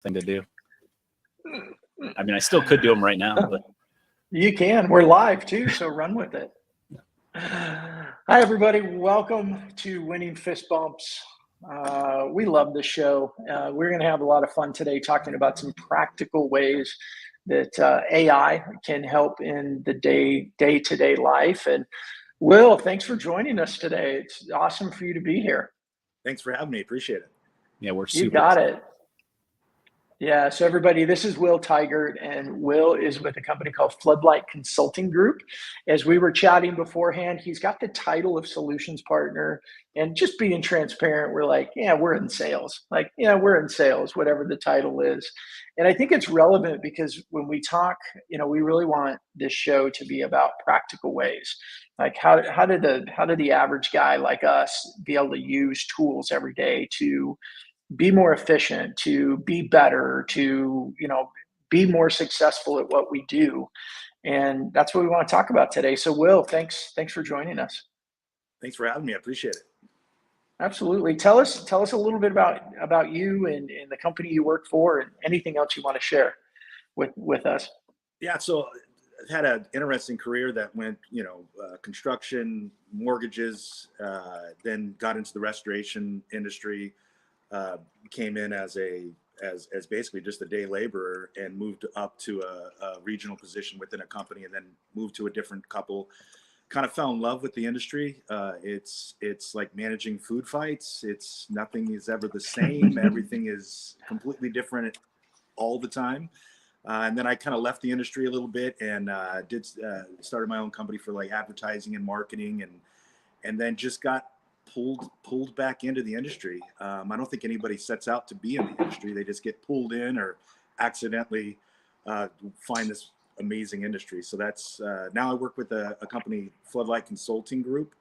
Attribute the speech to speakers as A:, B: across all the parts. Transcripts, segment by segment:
A: thing to do. I mean, I still could do them right now, but
B: you can. We're live too, so run with it. Hi, everybody. Welcome to Winning Fist Bumps. We love this show. We're going to have a lot of fun today talking about some practical ways that AI can help in the day-to-day life. And Will, thanks for joining us today. It's awesome for you to be here.
C: Thanks for having me. Appreciate it.
A: Yeah, we're super.
B: You got it. Yeah, so everybody, this is Will Tygart, and Will is with a company called Floodlight Consulting Group. As we were chatting beforehand, he's got the title of solutions partner, and just being transparent, we're like, yeah, we're in sales. Like, yeah, we're in sales, whatever the title is. And I think it's relevant because when we talk, we really want this show to be about practical ways. Like how did the average guy like us be able to use tools every day to be more efficient, to be better, to, be more successful at what we do. And that's what we want to talk about today. So Will, thanks for joining us.
C: Thanks for having me. I appreciate it.
B: Absolutely. Tell us a little bit about you and the company you work for and anything else you want to share with us.
C: Yeah. So I've had an interesting career that went, construction, mortgages, then got into the restoration industry. Came in as basically just a day laborer and moved up to a regional position within a company, and then moved to a different couple. Kind of fell in love with the industry. It's like managing food fights. Nothing is ever the same. Everything is completely different all the time. And then I kind of left the industry a little bit and started my own company for like advertising and marketing, and then just got pulled back into the industry. I don't think anybody sets out to be in the industry. They just get pulled in or accidentally find this amazing industry. So that's now I work with a company, Floodlight Consulting Group,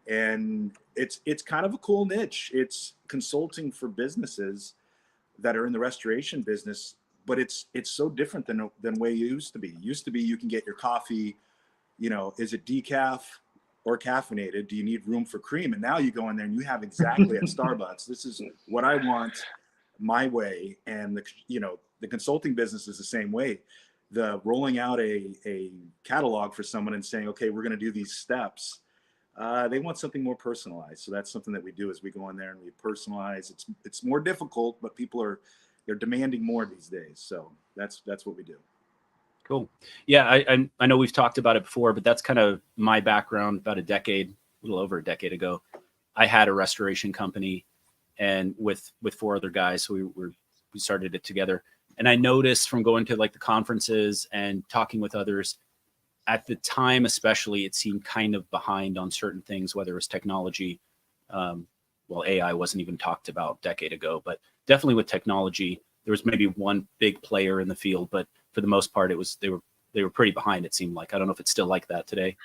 C: and it's kind of a cool niche. It's consulting for businesses that are in the restoration business, but it's so different than the way it used to be. It used to be you can get your coffee, is it decaf or caffeinated? Do you need room for cream? And now you go in there and you have exactly at Starbucks, this is what I want my way. And the consulting business is the same way. The rolling out a catalog for someone and saying, okay, we're going to do these steps. They want something more personalized. So that's something that we do is we go in there and we personalize. It's more difficult, but they're demanding more these days. So that's what we do.
A: Cool. Yeah, I know we've talked about it before, but that's kind of my background. About a little over a decade ago, I had a restoration company, and with 4 other guys, so we started it together. And I noticed from going to like the conferences and talking with others, at the time especially, it seemed kind of behind on certain things, whether it was technology. AI wasn't even talked about a decade ago, but definitely with technology, there was maybe one big player in the field, but for the most part, they were pretty behind. It seemed like. I don't know if it's still like that today.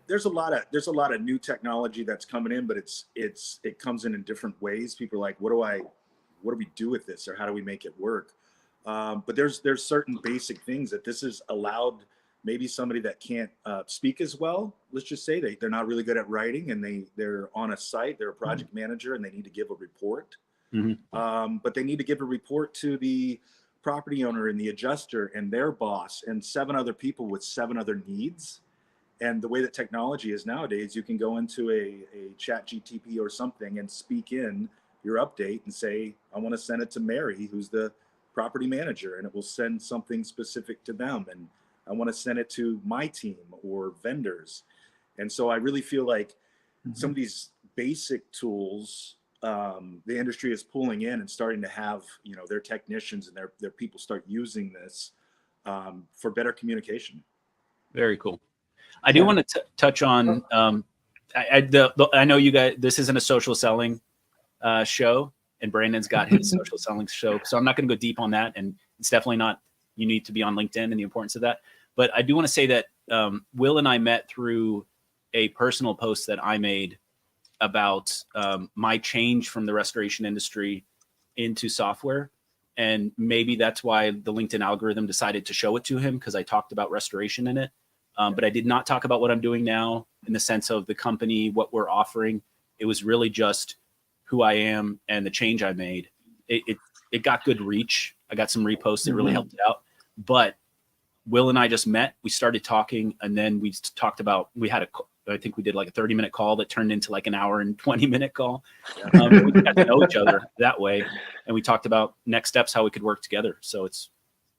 C: There's a lot of new technology that's coming in, but it comes in different ways. People are like, what do we do with this, or how do we make it work? But there's certain basic things that this has allowed. Maybe somebody that can't speak as well, let's just say they're not really good at writing, and they're on a site, they're a project manager, and they need to give a report. Mm-hmm. But they need to give a report to the property owner and the adjuster and their boss and 7 other people with 7 other needs. And the way that technology is nowadays, you can go into a chat GTP or something and speak in your update and say, I want to send it to Mary, who's the property manager, and it will send something specific to them. And I want to send it to my team or vendors. And so I really feel like some of these basic tools, the industry is pulling in and starting to have, their technicians and their people start using this for better communication.
A: Very cool. I do want to touch on, I know you guys, this isn't a social selling show, and Brandon's got his social selling show. So I'm not going to go deep on that. And it's definitely not, you need to be on LinkedIn and the importance of that. But I do want to say that Will and I met through a personal post that I made about my change from the restoration industry into software. And maybe that's why the LinkedIn algorithm decided to show it to him, because I talked about restoration in it. But I did not talk about what I'm doing now in the sense of the company, what we're offering. It was really just who I am and the change I made. it got good reach. I got some reposts that really helped it out. But Will and I just met. We started talking, and then we talked about, I think we did like a 30-minute call that turned into like an hour and 20-minute call. We got to know each other that way, and we talked about next steps, how we could work together. So it's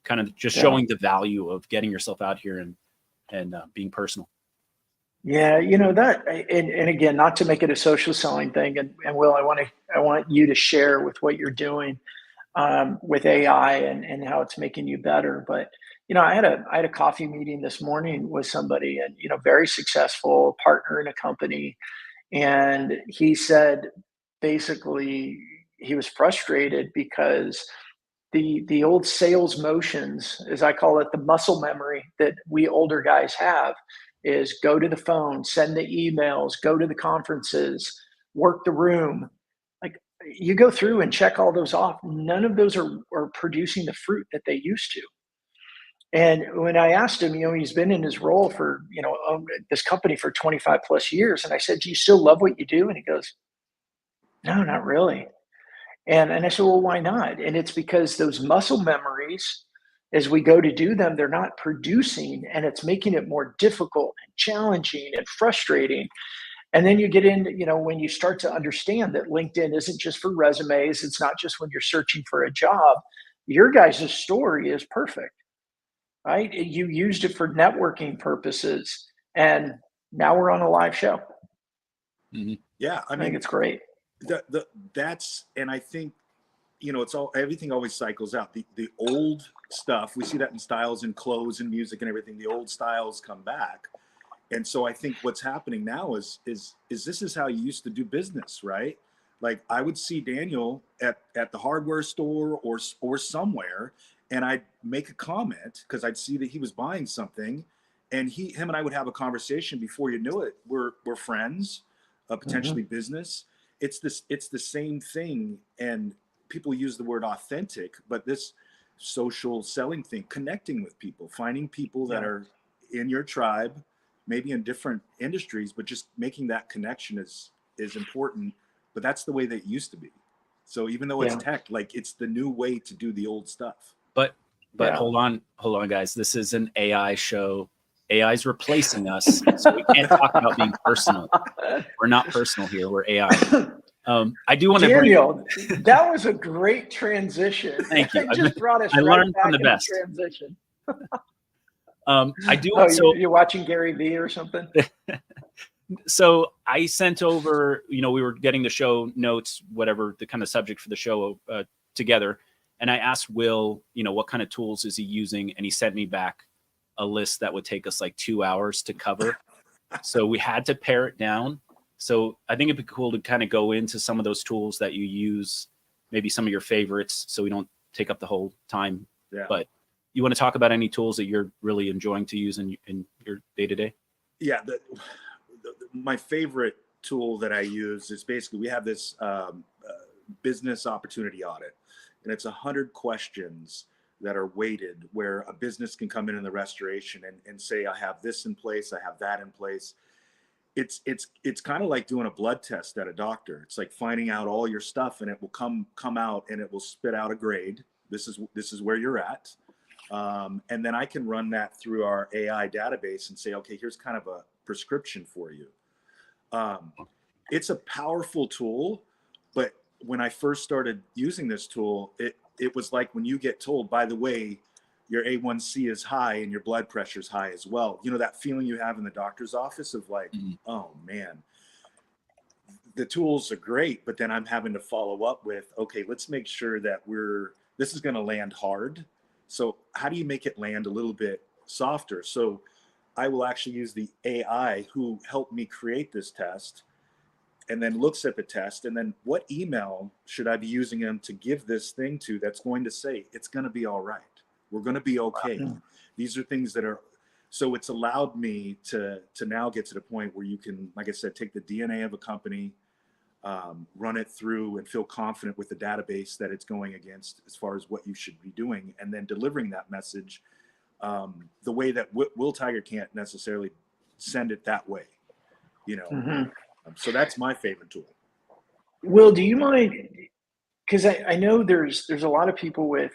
A: kind of just showing the value of getting yourself out here and being personal.
B: Yeah, that, and again, not to make it a social selling thing, and Will, I want you to share with what you're doing with AI and how it's making you better. But I had a coffee meeting this morning with somebody, and very successful partner in a company, and he said basically he was frustrated because the old sales motions, as I call it, the muscle memory that we older guys have, is go to the phone, send the emails, go to the conferences, work the room. Like, you go through and check all those off. None of those are producing the fruit that they used to. And when I asked him, he's been in his role for, this company for 25 plus years. And I said, do you still love what you do? And he goes, no, not really. And I said, well, why not? And it's because those muscle memories, as we go to do them, they're not producing, and it's making it more difficult and challenging and frustrating. And then you get into, when you start to understand that LinkedIn isn't just for resumes, it's not just when you're searching for a job. Your guys' story is perfect, right? You used it for networking purposes, and now we're on a live show.
A: Mm-hmm.
C: Yeah,
B: I think it's great.
C: That's, and I think, it's everything always cycles out. The old stuff, we see that in styles and clothes and music and everything. The old styles come back. And so I think what's happening now is this is how you used to do business, right? Like, I would see Daniel at the hardware store or somewhere, and I'd make a comment because I'd see that he was buying something, and him and I would have a conversation. Before you knew it, we're friends, potentially business. It's the same thing. And people use the word authentic, but this social selling thing, connecting with people, finding people that are in your tribe, maybe in different industries, but just making that connection is important. But that's the way that it used to be. So even though it's tech, like, it's the new way to do the old stuff.
A: But hold on, guys. This is an AI show. AI is replacing us, so we can't talk about being personal. We're not personal here. We're AI. I do want to
B: Daniel, that was a great transition.
A: Thank you.
B: Just brought us
A: I
B: right
A: learned
B: back
A: from the best.
B: Transition.
A: I do.
B: So you're watching Gary Vee or something?
A: So I sent over, we were getting the show notes, whatever the kind of subject for the show together. And I asked Will, what kind of tools is he using? And he sent me back a list that would take us like 2 hours to cover. So we had to pare it down. So I think it'd be cool to kind of go into some of those tools that you use, maybe some of your favorites, so we don't take up the whole time.
C: Yeah.
A: But you want to talk about any tools that you're really enjoying to use in your day-to-day?
C: Yeah. My favorite tool that I use is basically, we have this business opportunity audit, and it's 100 questions that are weighted, where a business can come in the restoration and say, I have this in place, I have that in place. It's kind of like doing a blood test at a doctor. It's like finding out all your stuff, and it will come out and it will spit out a grade. This is where you're at. And then I can run that through our AI database and say, okay, here's kind of a prescription for you. It's a powerful tool, but when I first started using this tool, it was like when you get told, by the way, your A1C is high and your blood pressure is high as well. That feeling you have in the doctor's office of like, oh man, the tools are great, but then I'm having to follow up with, okay, let's make sure that this is going to land hard. So how do you make it land a little bit softer? So I will actually use the AI who helped me create this test, and then looks at the test, and then what email should I be using them to give this thing to that's going to say, it's going to be all right. We're going to be okay. Wow. These are things that are, so it's allowed me to now get to the point where you can, like I said, take the DNA of a company, run it through and feel confident with the database that it's going against as far as what you should be doing, and then delivering that message the way that Will Tygart can't necessarily send it that way, So that's my favorite tool.
B: Will, do you mind because I know there's a lot of people with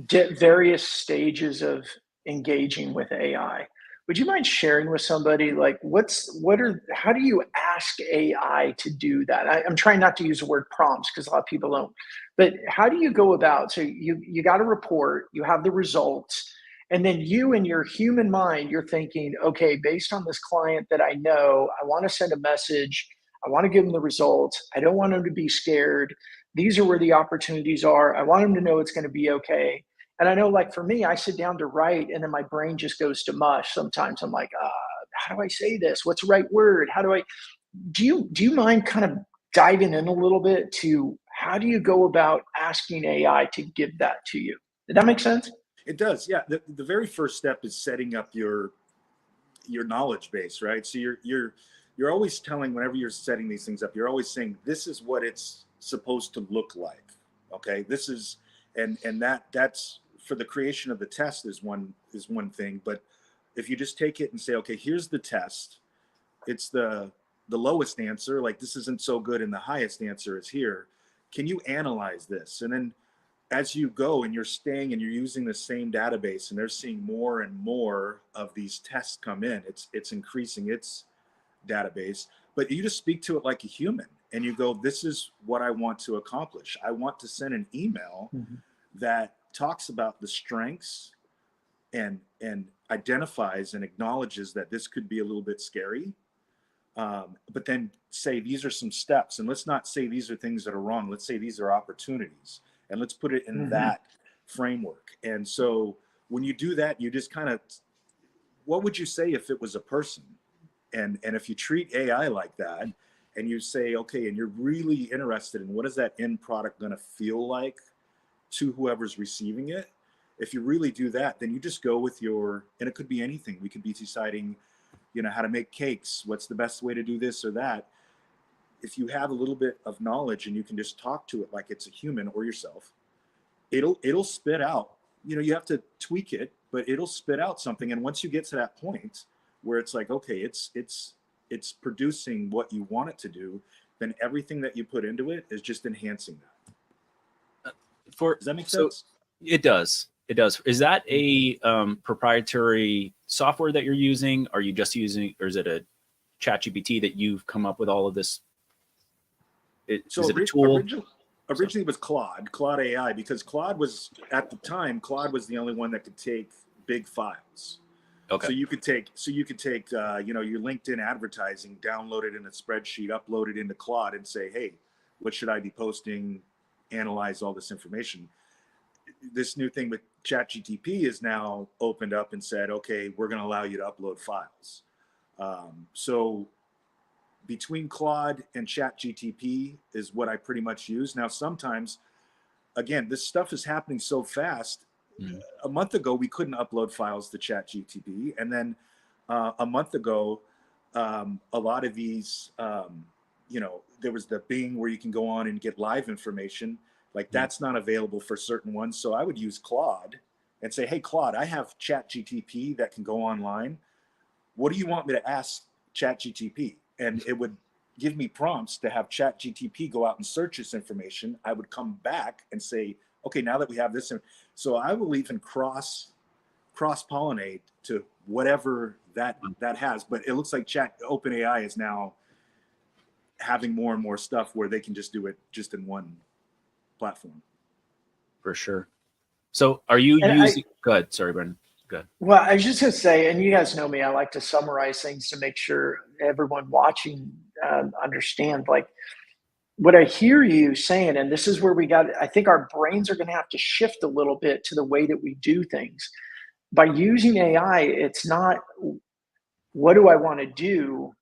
B: various stages of engaging with AI. Would you mind sharing with somebody like how do you ask AI to do that? I'm trying not to use the word prompts because a lot of people don't, but how do you go about? So you got a report, you have the results, and then you in your human mind, you're thinking, okay, based on this client that I know, I want to send a message. I want to give them the results. I don't want them to be scared. These are where the opportunities are. I want them to know it's going to be okay. And I know, like for me, I sit down to write, and then my brain just goes to mush. Sometimes I'm like, how do I say this? What's the right word? How do I? Do you mind kind of diving in a little bit to how do you go about asking AI to give that to you? Did that make sense?
C: It does. Yeah. The very first step is setting up your knowledge base, right? So you're always telling, whenever you're setting these things up, you're always saying, this is what it's supposed to look like. Okay. This is, and that's for the creation of the test is one thing. But if you just take it and say, okay, here's the test, it's the lowest answer, like this isn't so good, and the highest answer is here. Can you analyze this? And then as you go and you're staying and you're using the same database and they're seeing more and more of these tests come in, it's increasing its database. But you just speak to it like a human and you go, this is what I want to accomplish. I want to send an email that talks about the strengths and identifies and acknowledges that this could be a little bit scary, but then say these are some steps, and let's not say these are things that are wrong, let's say these are opportunities, and let's put it in that framework. And so when you do that, you just kind of, what would you say if it was a person? And if you treat AI like that, and you say, okay, and you're really interested in what is that end product going to feel like to whoever's receiving it, if you really do that, then you just go with your, and it could be anything. We could be deciding, how to make cakes. What's the best way to do this or that? If you have a little bit of knowledge and you can just talk to it like it's a human or yourself, it'll spit out, you have to tweak it, but it'll spit out something. And once you get to that point where it's like, okay, it's producing what you want it to do, then everything that you put into it is just enhancing that. Does that make sense?
A: It does. It does. Is that a proprietary software that you're using? Are you just using, or is it a ChatGPT that you've come up with all of this? Is it a tool?
C: Originally it was Claude AI, because Claude was, at the time, Claude was the only one that could take big files.
A: Okay.
C: So you could take your LinkedIn advertising, download it in a spreadsheet, upload it into Claude, and say, hey, what should I be posting? Analyze all this information. This new thing with ChatGTP is now opened up and said, okay, we're going to allow you to upload files. So between Claude and ChatGTP is what I pretty much use. Now, sometimes, again, this stuff is happening so fast. A month ago, we couldn't upload files to ChatGTP. And then a month ago, a lot of these, there was the Bing where you can go on and get live information. Like that's not available for certain ones. So I would use Claude and say, hey, Claude, I have ChatGTP that can go online. What do you want me to ask ChatGTP? And it would give me prompts to have ChatGTP go out and search this information. I would come back and say, okay, now that we have this. So I will even cross-pollinate to whatever that has. But it looks like OpenAI is now having more and more stuff where they can just do it just in one platform.
A: For sure. So are you using, go ahead. Sorry, Brendan. Go ahead.
B: Well, I was just going to say, and you guys know me, I like to summarize things to make sure everyone watching understand, like what I hear you saying, and this is where I think our brains are going to have to shift a little bit to the way that we do things. By using AI, it's not, what do I want to do?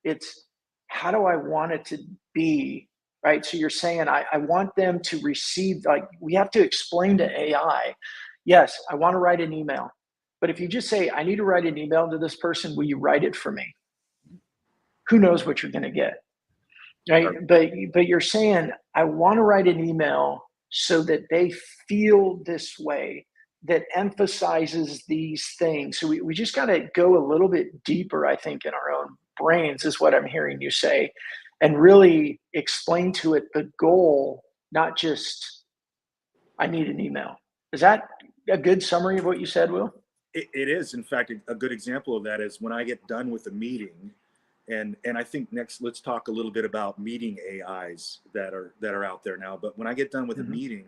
B: It's how do I want it to be, right? So you're saying, I want them to receive, like we have to explain to AI, yes, I want to write an email. But if you just say, I need to write an email to this person, will you write it for me? Who knows what you're going to get, right? But you're saying, I want to write an email so that they feel this way, that emphasizes these things. So we just got to go a little bit deeper, I think, in our own brains is what I'm hearing you say, and really explain to it the goal not just, I need an email. Is that a good summary of what you said, Will?
C: It is. In fact, a good example of that is when I get done with a meeting, and I think next let's talk a little bit about meeting AIs that are out there now. But when I get done with a meeting,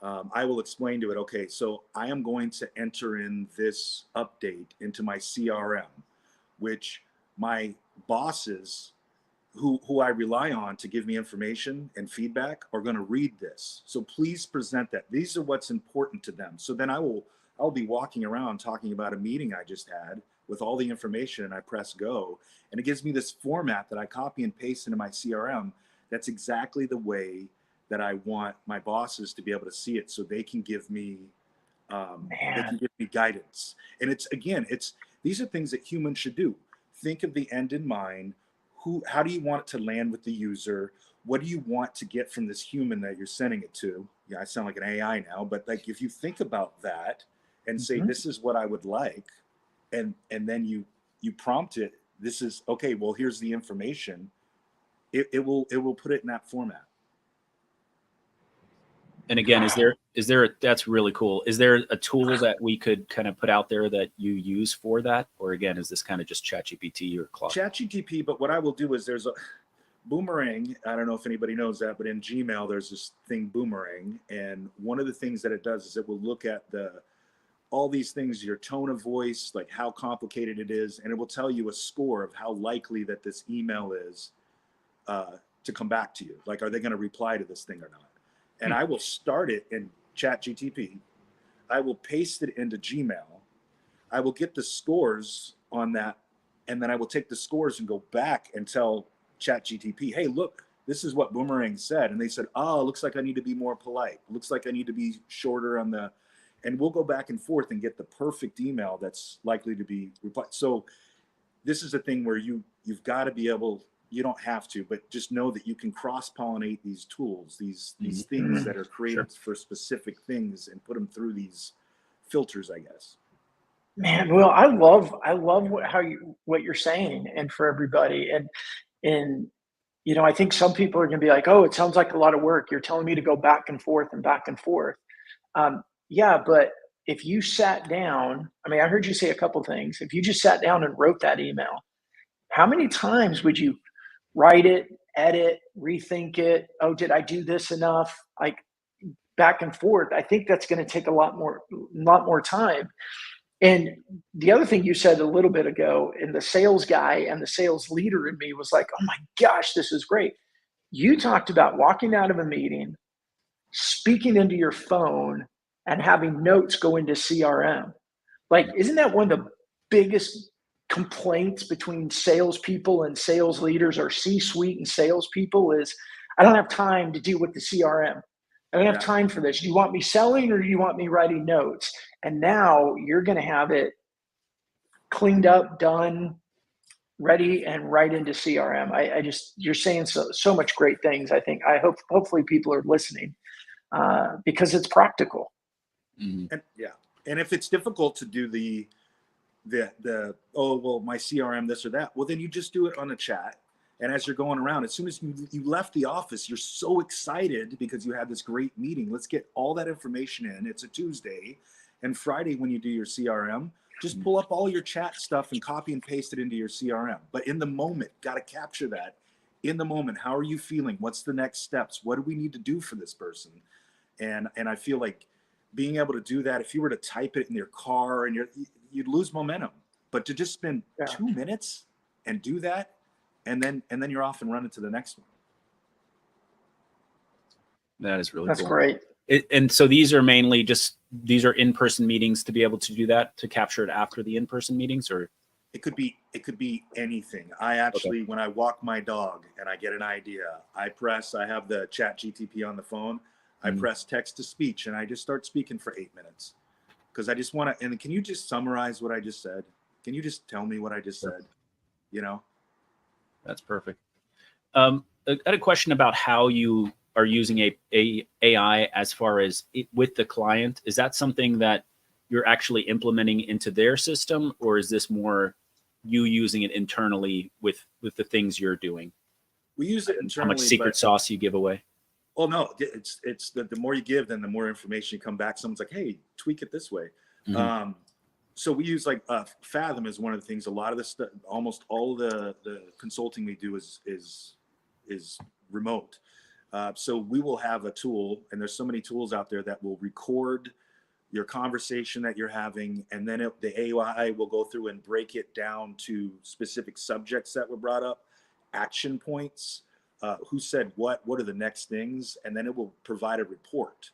C: I will explain to it, okay, so I am going to enter in this update into my CRM, which my bosses who I rely on to give me information and feedback are going to read this. So please present that. These are what's important to them. So then I'll be walking around talking about a meeting I just had with all the information, and I press go, and it gives me this format that I copy and paste into my CRM. That's exactly the way that I want my bosses to be able to see it, so they can give me guidance. And these are things that humans should do. Think of the end in mind. How do you want it to land with the user? What do you want to get from this human that you're sending it to? Yeah, I sound like an AI now, but like if you think about that and say, this is what I would like, and then you prompt it, this is okay, well, here's the information. It will put it in that format.
A: And again, is there that's really cool. Is there a tool that we could kind of put out there that you use for that? Or again, is this kind of just ChatGPT or Claude?
C: ChatGPT, but what I will do is there's a Boomerang. I don't know if anybody knows that, but in Gmail, there's this thing Boomerang. And one of the things that it does is it will look at all these things, your tone of voice, like how complicated it is. And it will tell you a score of how likely that this email is to come back to you. Like, are they going to reply to this thing or not? And I will start it in ChatGPT. I will paste it into Gmail. I will get the scores on that. And then I will take the scores and go back and tell ChatGPT, hey, look, this is what Boomerang said. And they said, oh, looks like I need to be more polite. Looks like I need to be shorter on the, and we'll go back and forth and get the perfect email that's likely to be replied. So this is a thing where you've got to be able, you don't have to, but just know that you can cross-pollinate these tools, these things that are created for specific things, and put them through these filters, I guess.
B: Man, Will, I love what you're saying, and for everybody, and you know, I think some people are going to be like, oh, it sounds like a lot of work. You're telling me to go back and forth and back and forth. Yeah, but if you sat down, I mean, I heard you say a couple things. If you just sat down and wrote that email, how many times would you write it, edit, rethink it? Oh, did I do this enough? Like back and forth. I think that's going to take a lot more time. And the other thing you said a little bit ago, and the sales guy and the sales leader in me was like, oh my gosh, this is great. You talked about walking out of a meeting, speaking into your phone, and having notes go into CRM. Like, isn't that one of the biggest complaints between salespeople and sales leaders, or C-suite and salespeople, is I don't have time to deal with the CRM. I don't have time for this. Do you want me selling, or do you want me writing notes? And now you're going to have it cleaned up, done, ready, and right into CRM. I just, you're saying so much great things. I think, hopefully people are listening because it's practical.
C: And and if it's difficult to do the oh, well, my CRM, this or that, well, then you just do it on a chat. And as you're going around, as soon as you left the office, you're so excited because you had this great meeting. Let's get all that information in. It's a Tuesday. And Friday, when you do your CRM, just pull up all your chat stuff and copy and paste it into your CRM. But in the moment, got to capture that. In the moment, how are you feeling? What's the next steps? What do we need to do for this person? And I feel like being able to do that, if you were to type it in your car, and you'd lose momentum. But to just spend 2 minutes and do that, and then you're off and running to the next one.
A: That is really
B: That's
A: cool.
B: great.
A: And so these are mainly these are in-person meetings to be able to do that, to capture it after the in-person meetings, or
C: it could be anything. I actually, when I walk my dog and I get an idea, I have the ChatGPT on the phone. I press text to speech, and I just start speaking for 8 minutes because I just want to. And can you just summarize what I just said? Can you just tell me what I just said? You know,
A: that's perfect. I had a question about how you are using a AI as far as with the client. Is that something that you're actually implementing into their system, or is this more you using it internally with the things you're doing?
C: We use it internally.
A: How much secret sauce you give away?
C: Oh no, it's the more you give, then the more information you come back. Someone's like, hey, tweak it this way.
A: Mm-hmm.
C: So we use like Fathom is one of the things. A lot of the stuff, almost all the consulting we do is remote. So we will have a tool, and there's so many tools out there that will record your conversation that you're having, and then the AI will go through and break it down to specific subjects that were brought up, action points, who said what are the next things, and then it will provide a report.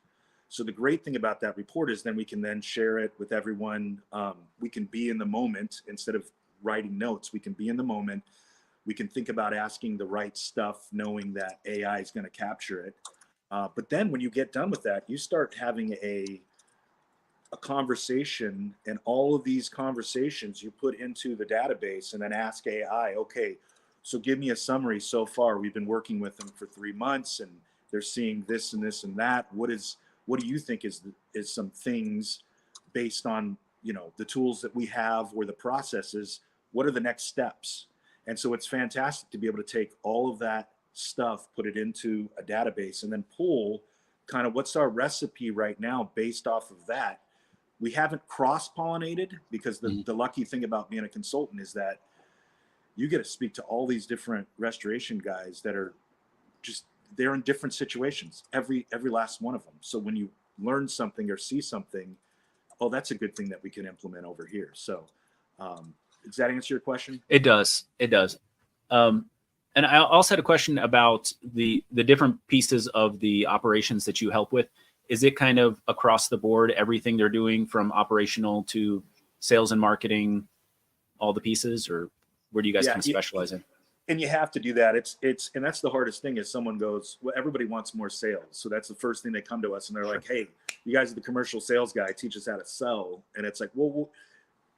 C: So the great thing about that report is then we can then share it with everyone. We can be in the moment instead of writing notes. We can be in the moment. We can think about asking the right stuff, knowing that AI is going to capture it. But then when you get done with that, you start having a conversation, and all of these conversations you put into the database and then ask AI, okay, so give me a summary so far. We've been working with them for 3 months and they're seeing this and this and that. What do you think is some things based on, the tools that we have or the processes? What are the next steps? And so it's fantastic to be able to take all of that stuff, put it into a database, and then pull kind of what's our recipe right now based off of that. We haven't cross-pollinated, because the lucky thing about being a consultant is that you get to speak to all these different restoration guys that are they're in different situations, every last one of them. So when you learn something or see something, oh, that's a good thing that we can implement over here. So does that answer your question?
A: It does. And I also had a question about the different pieces of the operations that you help with. Is it kind of across the board, everything they're doing from operational to sales and marketing, all the pieces, or where do you guys kind of specialize in?
C: And you have to do that. And that's the hardest thing is someone goes, well, everybody wants more sales. So that's the first thing they come to us and they're like, hey, you guys are the commercial sales guy, teach us how to sell. And it's like, well,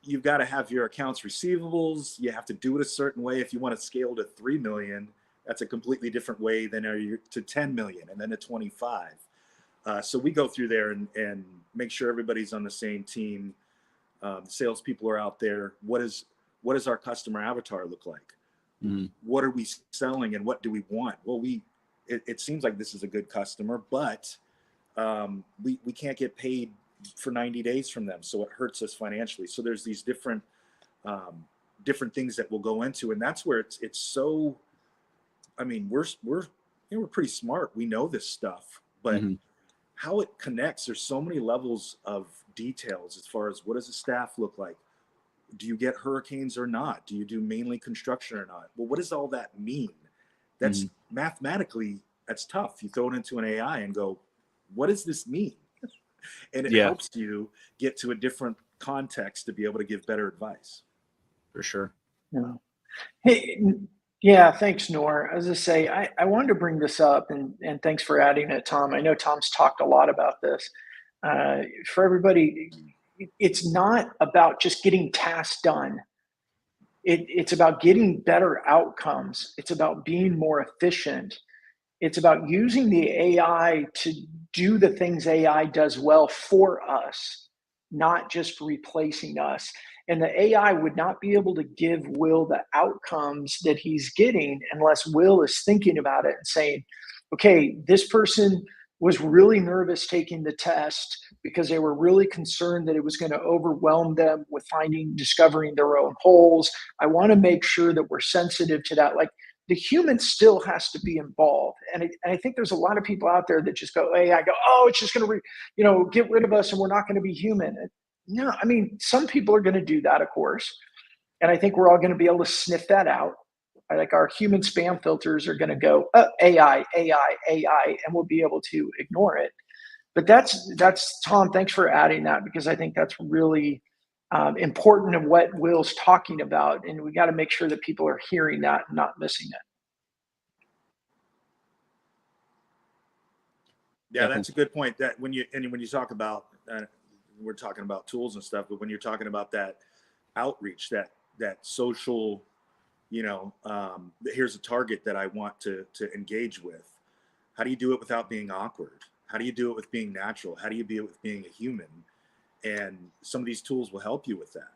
C: you've got to have your accounts receivables. You have to do it a certain way. If you want to scale to 3 million, that's a completely different way than to 10 million and then to 25. So we go through there and make sure everybody's on the same team. The salespeople are out there. What does our customer avatar look like? Mm-hmm. What are we selling and what do we want? Well, it seems like this is a good customer, but we can't get paid for 90 days from them, so it hurts us financially. So there's these different things that we'll go into, and that's where it's so. I mean, we're pretty smart. We know this stuff, but how it connects, there's so many levels of details as far as what does the staff look like? Do you get hurricanes or not? Do you do mainly construction or not? Well, what does all that mean? That's mathematically, that's tough. You throw it into an AI and go, what does this mean? And it helps you get to a different context to be able to give better advice.
A: For sure.
B: Yeah. Hey, yeah, thanks, Nor. As I say, I wanted to bring this up, and thanks for adding it, Tom. I know Tom's talked a lot about this. For everybody, it's not about just getting tasks done. It's about getting better outcomes. It's about being more efficient. It's about using the AI to do the things AI does well for us, not just replacing us. And the AI would not be able to give Will the outcomes that he's getting unless Will is thinking about it and saying, okay, this person was really nervous taking the test because they were really concerned that it was going to overwhelm them with discovering their own holes. I want to make sure that we're sensitive to that. Like, the human still has to be involved. And I think there's a lot of people out there that just go, AI, oh, it's just going to, get rid of us and we're not going to be human. No, I mean, some people are going to do that, of course. And I think we're all going to be able to sniff that out. Like, our human spam filters are going to go, AI, AI, AI, and we'll be able to ignore it. But that's Tom, thanks for adding that, because I think that's really important of what Will's talking about. And we got to make sure that people are hearing that and not missing it.
C: Yeah, that's a good point. That when you talk about, we're talking about tools and stuff, but when you're talking about that outreach, that social, here's a target that I want to engage with. How do you do it without being awkward? How do you do it with being natural? How do you do it with being a human? And some of these tools will help you with that.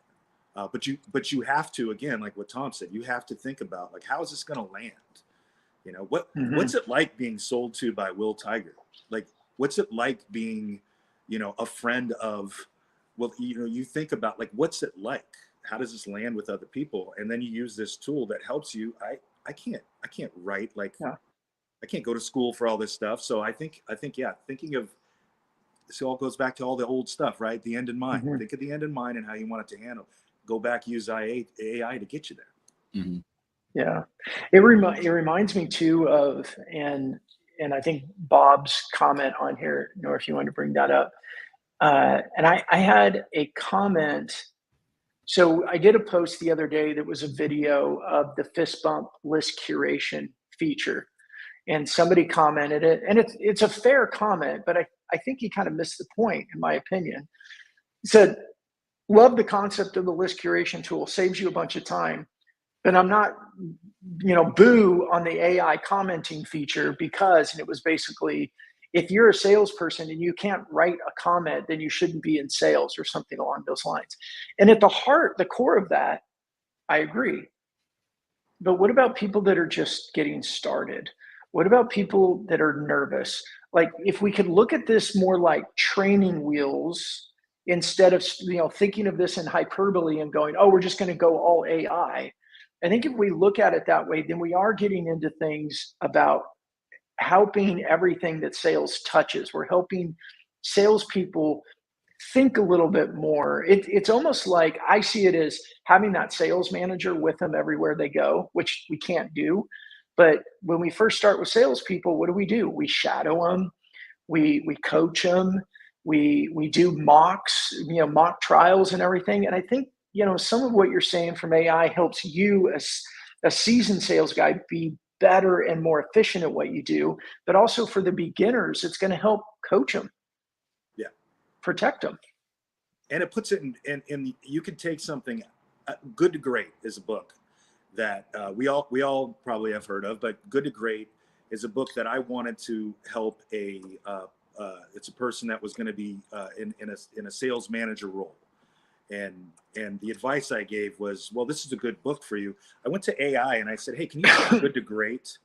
C: But you have to, again, like what Tom said, you have to think about, like, how is this going to land? You know,
B: Mm-hmm.
C: what's it like being sold to by Will Tygart? Like, what's it like being, you know, a friend of, well, you know, you think about like, what's it like? How does this land with other people? And then you use this tool that helps you. I can't write like,
B: Yeah.
C: I can't go to school for all this stuff. So I think, yeah, thinking of, this all goes back to all the old stuff, right? The end in mind.
B: Mm-hmm.
C: Think of the end in mind and how you want it to handle. Go back, use AI to get you there.
A: Mm-hmm.
B: Yeah, it reminds me too of, and I think Bob's comment on here, Nor, if you want to bring that up. And I had a comment. So I did a post the other day that was a video of the fist bump list curation feature, and somebody commented it, and it's a fair comment, but I think he kind of missed the point, in my opinion. He said, "Love the concept of the list curation tool, saves you a bunch of time, but I'm not, boo on the AI commenting feature because," and it was basically, if you're a salesperson and you can't write a comment, then you shouldn't be in sales or something along those lines. And at the core of that, I agree. But what about people that are just getting started? What about people that are nervous? Like, if we could look at this more like training wheels instead of, thinking of this in hyperbole and going, oh, we're just going to go all AI. I think if we look at it that way, then we are getting into things about helping everything that sales touches. We're helping salespeople think a little bit more. It's almost like, I see it as having that sales manager with them everywhere they go, which we can't do. But when we first start with salespeople, what do? We shadow them, we coach them, we do mocks, mock trials and everything. And I think, some of what you're saying from AI helps you as a seasoned sales guy be better and more efficient at what you do. But also for the beginners, it's going to help coach them,
C: Yeah.
B: protect them.
C: And it puts it in you can take something. Good to Great is a book that we all probably have heard of, but Good to Great is a book that I wanted to help it's a person that was going to be in a sales manager role. And the advice I gave was, well, this is a good book for you. I went to AI and I said, hey, can you take Good to Great?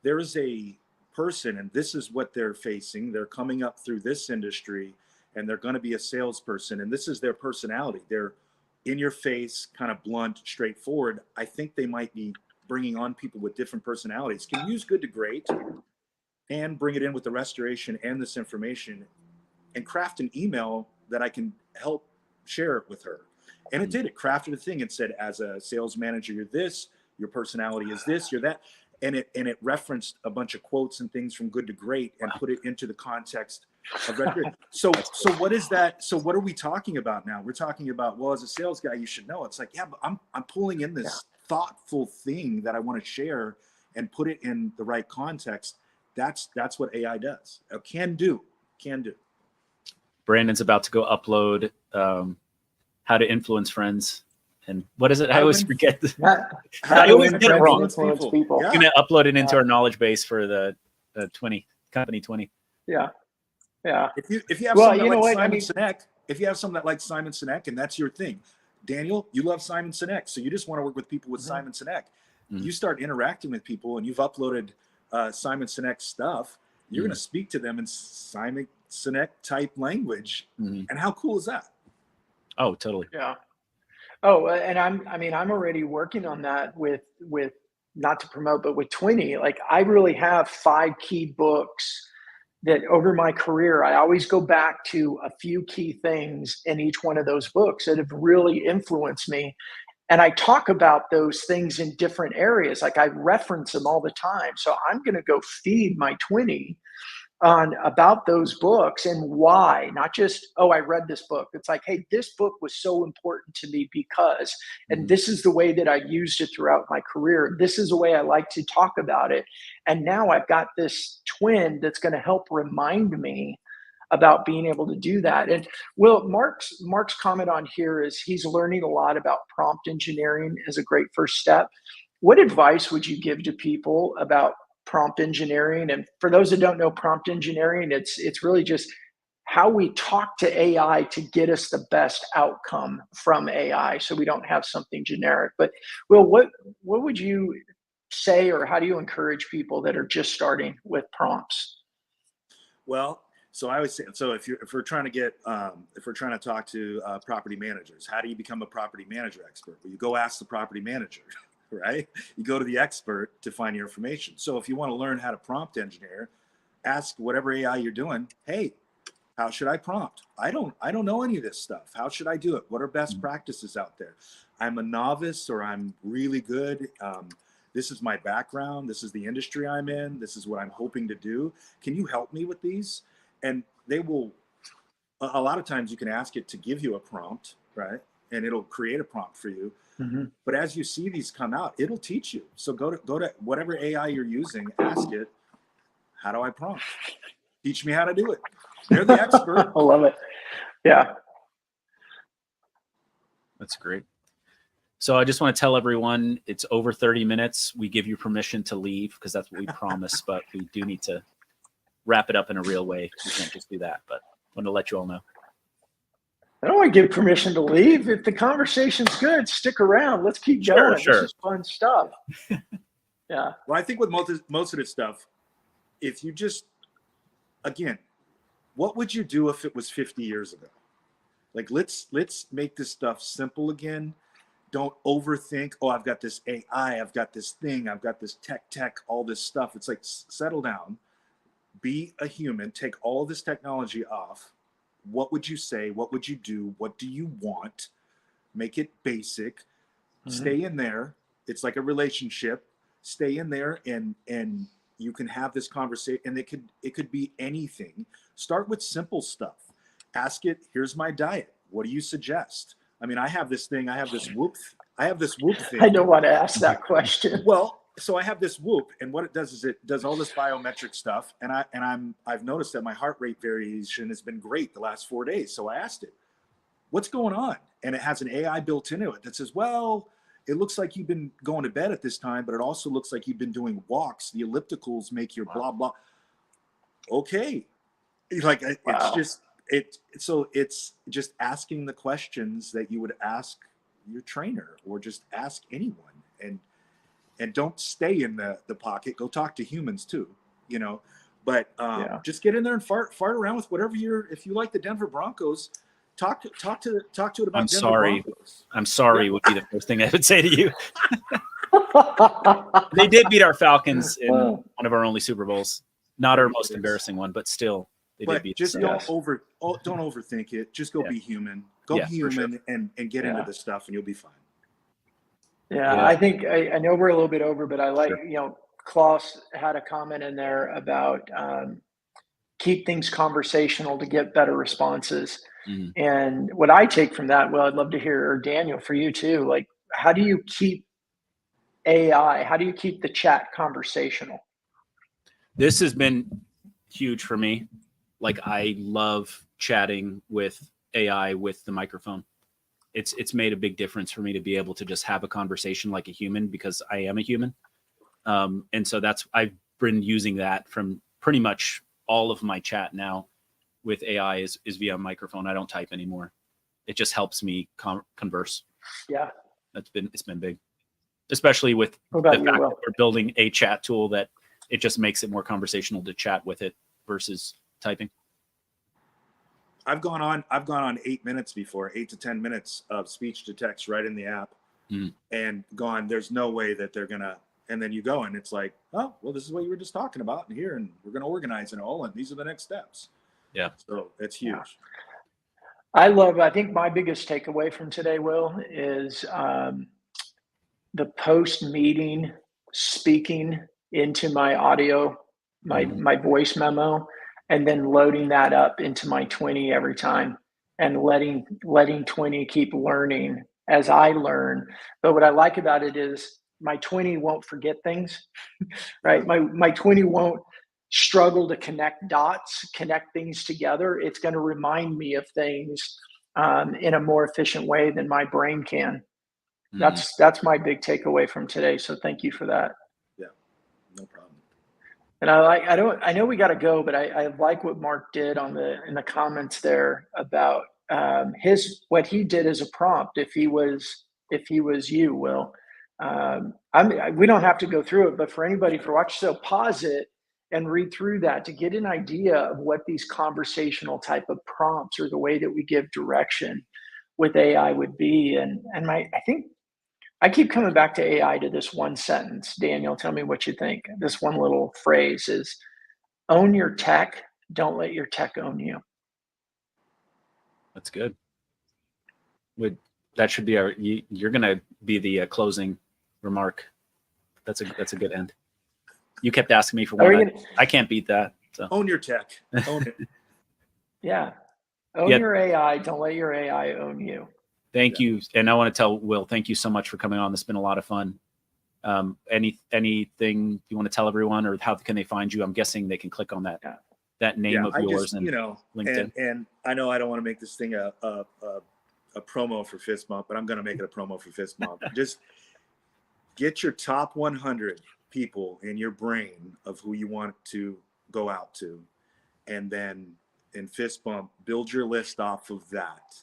C: There is a person, and this is what they're facing. They're coming up through this industry, and they're going to be a salesperson, and this is their personality. They're in your face, kind of blunt, straightforward. I think they might be bringing on people with different personalities. Can you use Good to Great and bring it in with the restoration and this information and craft an email that I can help share it with her? And it did. It crafted a thing and said, as a sales manager, you're this, your personality is this, you're that. And it referenced a bunch of quotes and things from Good to Great and put it into the context of record. So what is that? So what are we talking about now? We're talking about, well, as a sales guy, you should know. It's like, yeah, but I'm pulling in this thoughtful thing that I want to share and put it in the right context. That's what AI does. Can do.
A: Brandon's about to go upload How to Influence Friends. And what is it? I always forget. I always get it wrong.
B: Influence people.
A: I'm going to upload it into our knowledge base for the 20 company 20.
B: Yeah. Yeah.
C: If you have something like Simon Sinek, if you have something that likes Simon Sinek and that's your thing, Daniel, you love Simon Sinek, so you just want to work with people with Simon Sinek. You start interacting with people and you've uploaded Simon Sinek stuff, you're going to speak to them in Simon Sinek type language. And how cool is that?
A: Oh, totally.
B: Yeah. Oh, and I'm already working on that with not to promote, but with 20. Like, I really have 5 key books that over my career, I always go back to a few key things in each one of those books that have really influenced me. And I talk about those things in different areas. Like, I reference them all the time. So I'm going to go feed my 20 on about those books and why, not just, oh, I read this book. It's like, hey, this book was so important to me because, and this is the way that I used it throughout my career. This is the way I like to talk about it. And now I've got this twin that's going to help remind me about being able to do that. And Will, Mark's comment on here is he's learning a lot about prompt engineering as a great first step. What advice would you give to people about prompt engineering? And for those that don't know prompt engineering, it's really just how we talk to AI to get us the best outcome from AI, so we don't have something generic. But Will, what would you say, or how do you encourage people that are just starting with prompts?
C: Well, so I always say, so if we're trying to talk to property managers, how do you become a property manager expert? Well, you go ask the property manager, right? You go to the expert to find your information. So if you want to learn how to prompt engineer, ask whatever AI you're doing, hey, how should I prompt? I don't know any of this stuff. How should I do it? What are best practices out there? I'm a novice or I'm really good. This is my background. This is the industry I'm in. This is what I'm hoping to do. Can you help me with these? And they will, a lot of times you can ask it to give you a prompt, right? And it'll create a prompt for you.
B: Mm-hmm.
C: But as you see these come out, it'll teach you. So go to whatever AI you're using, ask it, how do I prompt? Teach me how to do it. They're the expert.
B: I love it. Yeah.
A: That's great. So I just want to tell everyone it's over 30 minutes. We give you permission to leave because that's what we promised, but we do need to wrap it up in a real way. We can't just do that, but I want to let you all know.
B: I don't want to give permission to leave. If the conversation's good, stick around. Let's keep going.
A: Sure.
B: This is fun stuff. Yeah.
C: Well, I think with most of this stuff, if you just, again, what would you do if it was 50 years ago? Like, let's make this stuff simple again. Don't overthink. Oh, I've got this AI. I've got this thing. I've got this tech, all this stuff. It's like, settle down. Be a human. Take all of this technology off. What would you say? What would you do? What do you want? Make it basic. Mm-hmm. Stay in there. It's like a relationship. Stay in there and you can have this conversation, and it could be anything. Start with simple stuff. Ask it, here's my diet. What do you suggest? I mean, I have this thing, I have this whoop thing.
B: I don't want to ask that question.
C: Well, so I have this whoop, and what it does is it does all this biometric stuff, and I've noticed that my heart rate variation has been great the last 4 days. So I asked it, what's going on? And it has an AI built into it that says, well, it looks like you've been going to bed at this time, but it also looks like you've been doing walks. The ellipticals make your blah, blah. Okay. Like, so it's just asking the questions that you would ask your trainer or just ask anyone, and don't stay in the pocket. Go talk to humans too, but just get in there and fart around with whatever if you like the Denver Broncos, talk to it about Denver Broncos.
A: I'm sorry would be the first thing I would say to you. They did beat our Falcons in one of our only Super Bowls. Not our most embarrassing one, but still they did beat us.
C: Don't overthink it. Just go be human. Go human sure. and get into this stuff, and you'll be fine.
B: Yeah. I think I know we're a little bit over, but I like, Klaus had a comment in there about keep things conversational to get better responses. Mm-hmm. And what I take from that, well, I'd love to hear, or Daniel, for you too, like, how do you keep the chat conversational?
A: This has been huge for me. Like, I love chatting with AI with the microphone. It's made a big difference for me to be able to just have a conversation like a human, because I am a human. And so I've been using that from pretty much all of my chat now with AI is via microphone. I don't type anymore. It just helps me converse.
B: Yeah.
A: It's been big, especially with the fact that we're building a chat tool that it just makes it more conversational to chat with it versus typing.
C: I've gone on 8 minutes before, 8 to 10 minutes of speech to text right in the app, and gone, there's no way that they're gonna, and then you go and it's like, oh, well, this is what you were just talking about and here, and we're gonna organize it all, and these are the next steps.
A: Yeah.
C: So it's huge.
B: Yeah. I think my biggest takeaway from today, Will, is the post-meeting speaking into my audio, my voice memo, and then loading that up into my 20 every time, and letting 20 keep learning as I learn. But what I like about it is my 20 won't forget things, right? My 20 won't struggle to connect dots, connect things together. It's going to remind me of things in a more efficient way than my brain can. That's my big takeaway from today. So thank you for that.
C: Yeah, no problem.
B: And I know we got to go, but I like what Mark did in the comments there about what he did as a prompt. If he was you, Will, We don't have to go through it, but for anybody for watch, so pause it and read through that to get an idea of what these conversational type of prompts or the way that we give direction with AI would be. I think I keep coming back to AI to this one sentence. Daniel, tell me what you think. This one little phrase is own your tech, don't let your tech own you.
A: That's good. That should be you're going to be the closing remark. That's a good end. You kept asking me for one. I can't beat that. So.
C: Own your tech. Own it.
B: Yeah. Own your AI. Don't let your AI own you.
A: Thank you. And I want to tell Will, thank you so much for coming on. This has been a lot of fun. Anything you want to tell everyone, or how can they find you? I'm guessing they can click on that name of yours and LinkedIn.
C: And I know I don't want to make this thing a promo for Fist Bump, but I'm going to make it a promo for Fist Bump. Just get your top 100 people in your brain of who you want to go out to, and then in Fist Bump, build your list off of that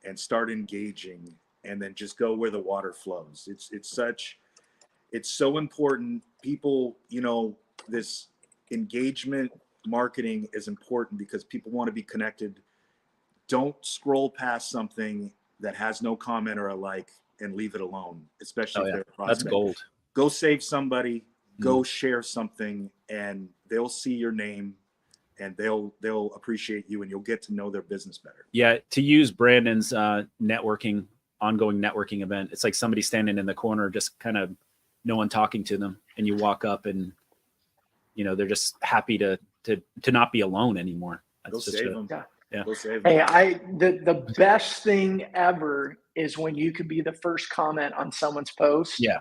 C: and start engaging, and then just go where the water flows. It's so important. People, this engagement marketing is important because people want to be connected. Don't scroll past something that has no comment or a like and leave it alone, especially if they're a prospect.
A: That's gold.
C: Go save somebody, go share something, and they'll see your name and they'll appreciate you, and you'll get to know their business better.
A: Yeah. To use Brandon's ongoing networking event, it's like somebody standing in the corner, just kind of no one talking to them. And you walk up and, they're just happy to not be alone anymore.
C: Go save them.
A: Yeah.
B: Hey, the best thing ever is when you could be the first comment on someone's post.
A: Yeah.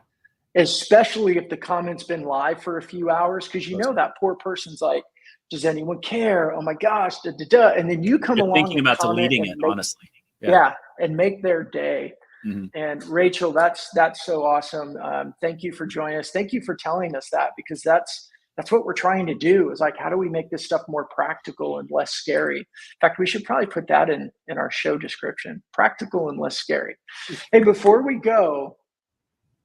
B: Especially if the comment's been live for a few hours, because that poor person's like, does anyone care? Oh my gosh, da da da. And then you come along
A: thinking about deleting it, honestly.
B: Yeah, and make their day.
A: Mm-hmm.
B: And Rachel, that's so awesome. Thank you for joining us. Thank you for telling us that, because that's what we're trying to do, is like, how do we make this stuff more practical and less scary? In fact, we should probably put that in our show description: practical and less scary. Hey, before we go,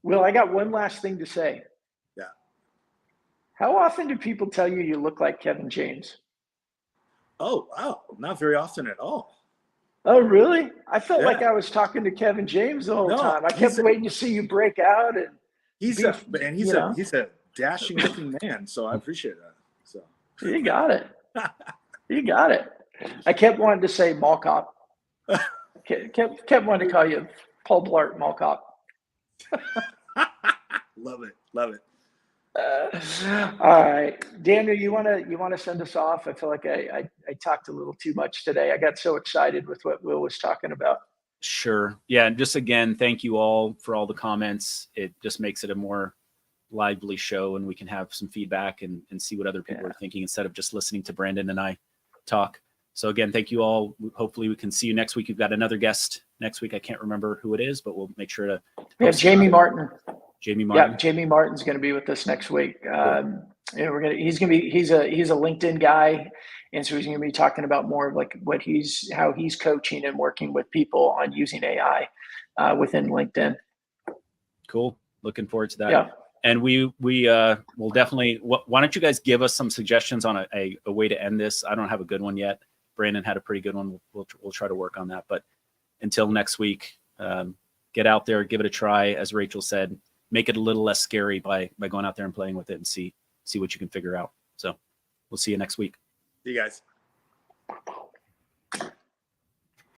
B: Will, I got one last thing to say.
C: Yeah.
B: How often do people tell you look like Kevin James?
C: Oh, wow. Not very often at all.
B: Oh, really? I felt like I was talking to Kevin James the whole time. I kept waiting to see you break out. And
C: he's a dashing looking man, so I appreciate that. So
B: you got it. You got it. I kept wanting to say Mall Cop. kept wanting to call you Paul Blart Mall Cop.
C: Love it.
B: All right, Daniel, you want to send us off? I feel like I talked a little too much today. I got so excited with what Will was talking about.
A: Sure. Yeah. And just again, thank you all for all the comments. It just makes it a more lively show, and we can have some feedback and see what other people are thinking instead of just listening to Brandon and I talk. So again, thank you all. Hopefully we can see you next week. We've got another guest next week. I can't remember who it is, but we'll make sure to
B: Jamie Martin.
A: Jamie Martin.
B: Yeah, Jamie Martin's going to be with us next week. Cool. He's a LinkedIn guy, and so he's going to be talking about more of like how he's coaching and working with people on using AI within LinkedIn.
A: Cool. Looking forward to that.
B: Yeah.
A: And we will definitely. Why don't you guys give us some suggestions on a way to end this? I don't have a good one yet. Brandon had a pretty good one. We'll try to work on that. But until next week, get out there, give it a try. As Rachel said, make it a little less scary by going out there and playing with it and see what you can figure out. So we'll see you next week.
C: See you guys.